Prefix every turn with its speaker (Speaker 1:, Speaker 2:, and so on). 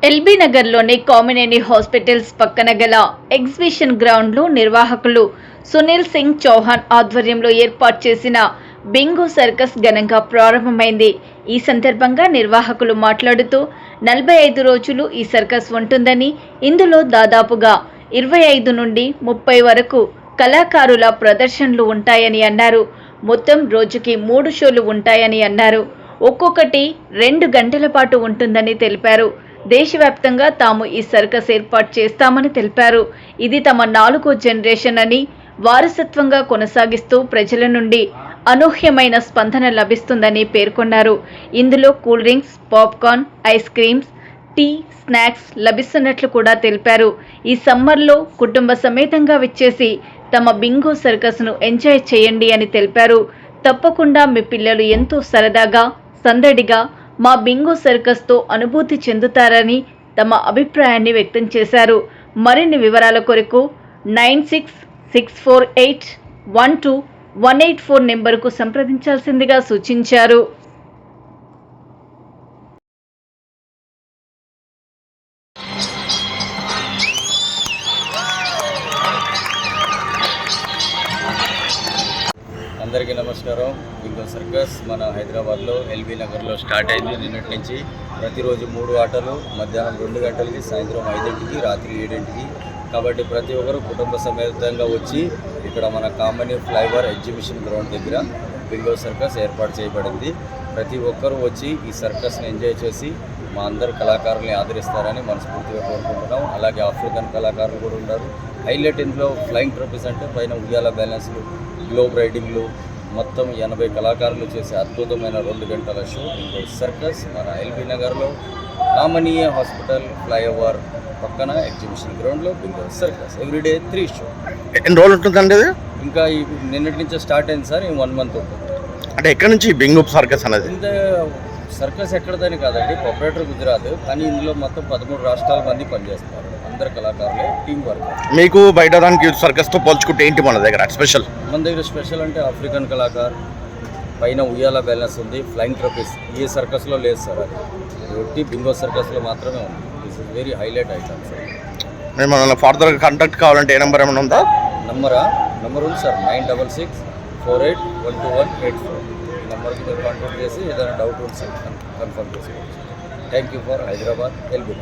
Speaker 1: LB నగర్లోని Kamineni hospitals పక్కన గల ఎగ్జిబిషన్ గ్రౌండ్లో నిర్వాహకులు సునీల్ సింగ్ చౌహాన్ ఆధ్వర్యంలో ఏర్పాటు చేసిన బింగో సర్కస్ ఘనంగా ప్రారంభమైంది. ఈ సందర్భంగా నిర్వాహకులు మాట్లాడుతూ 45 రోజులు ఈ సర్కస్ ఉంటుందని, ఇందులో దాదాపుగా 25 నుండి 30 వరకు కళాకారుల ప్రదర్శనలు ఉంటాయని అన్నారు. మొత్తం రోజుకి 3 షోలు ఉంటాయని అన్నారు. ఒక్కొక్కటి 2 గంటల పాటు ఉంటుందని తెలిపారు. దేశవ్యాప్తంగా తాము ఈ సర్కస్ ఏర్పాటు చేస్తామని తెలిపారు. ఇది తమ 4వ జనరేషన్ అని, వారసత్వంగా కొనసాగిస్తూ ప్రజల నుండి అనూహ్యమైన స్పందన లభిస్తుందని పేర్కొన్నారు. ఇందులో cool drinks, popcorn, ice creams, tea, snacks లభిస్తున్నట్లు కూడా తెలిపారు. ఈ సమ్మర్లో కుటుంబ సమేతంగా విచ్చేసి తమ బింగో సర్కస్ను ఎంజాయ్ చేయండి అని తెలిపారు. తప్పకుండా మీ పిల్లలు ఎంతో సరదాగా, సందడిగా మా బింగో సర్కస్తో అనుభూతి చెందుతారని తమ అభిప్రాయాన్ని వ్యక్తం చేశారు. మరిన్ని వివరాల కొరకు 9664812184 నెంబర్కు సంప్రదించాల్సిందిగా సూచించారు.
Speaker 2: అందరికీ నమస్కారం. బింగో సర్కస్ మన హైదరాబాద్లో ఎల్బీ నగర్లో స్టార్ట్ అయింది. నిన్నటి నుంచి ప్రతిరోజు 3 ఆటలు, మధ్యాహ్నం 2 గంటలకి, సాయంత్రం 5ంటికి, రాత్రి 7ంటికి. కాబట్టి ప్రతి ఒక్కరు కుటుంబ సమేతంగా వచ్చి ఇక్కడ మన కామనీ ఫ్లైఓవర్ ఎగ్జిబిషన్ గ్రౌండ్ దగ్గర బింగో సర్కస్ ఏర్పాటు చేయబడింది. ప్రతి ఒక్కరూ వచ్చి ఈ సర్కస్ని ఎంజాయ్ చేసి మా అందరు కళాకారుల్ని ఆదరిస్తారని మనస్ఫూర్తిగా కోరుకుంటున్నాం. అలాగే ఆఫ్రికన్ కళాకారులు కూడా ఉన్నారు. హైలైట్ ఇందులో ఫ్లయింగ్ ట్రోఫీస్ అంటే పైన ఉయ్యాల బ్యాలెన్స్లు, గ్లోబ్ రైడింగ్లు, మొత్తం 80 కళాకారులు చేసే అద్భుతమైన 2 గంటల షో బింగో సర్కస్ మన ఎల్బీ నగర్లో కామనీ హాస్పిటల్ ఫ్లైఓవర్ పక్కన ఎగ్జిబిషన్ గ్రౌండ్లో బింగో సర్కస్. Everyday 3 show.
Speaker 3: ఎన్ని రోజులు ఉంటుందండి ఇది?
Speaker 2: ఇంకా ఈ నిన్నటి నుంచే స్టార్ట్ అయింది సార్. 1 మంత్ ఉంటుంది.
Speaker 3: అంటే ఎక్కడి నుంచి బింగో సర్కస్ అనేది?
Speaker 2: ఇంత సర్కస్ ఎక్కడదని కాదండి, ప్రొపరేటర్ గుజరాత్. కానీ ఇందులో మొత్తం 13 రాష్ట్రాల మంది పనిచేస్తారు. అందరు కళాకారులే, టీం వర్క్.
Speaker 3: మీకు బయట దానికి సర్కస్తో పోల్చుకుంటే ఏంటి మన దగ్గర స్పెషల్?
Speaker 2: మన దగ్గర స్పెషల్ అంటే ఆఫ్రికన్ కళాకారు, పైన ఉయ్యాల బ్యాలెన్స్ ఉంది, ఫ్లయింగ్ ట్రోఫీస్. ఏ సర్కస్లో లేదు సార్. అది ఒట్టి బింగో సర్కస్లో మాత్రమే ఉంది. This is very highlight item sir.
Speaker 3: మేము ఫర్దర్ కాంటాక్ట్ కావాలంటే ఏ నెంబర్ ఏమైనా ఉందా?
Speaker 2: నంబర్ ఉంది సార్, 9664812184. ఈ నెంబర్కి మీరు కాంటాక్ట్ చేసి ఏదైనా డౌట్ ఉంటే కన్ఫర్మ్ చేసుకోవచ్చు. Thank you for Hyderabad LB.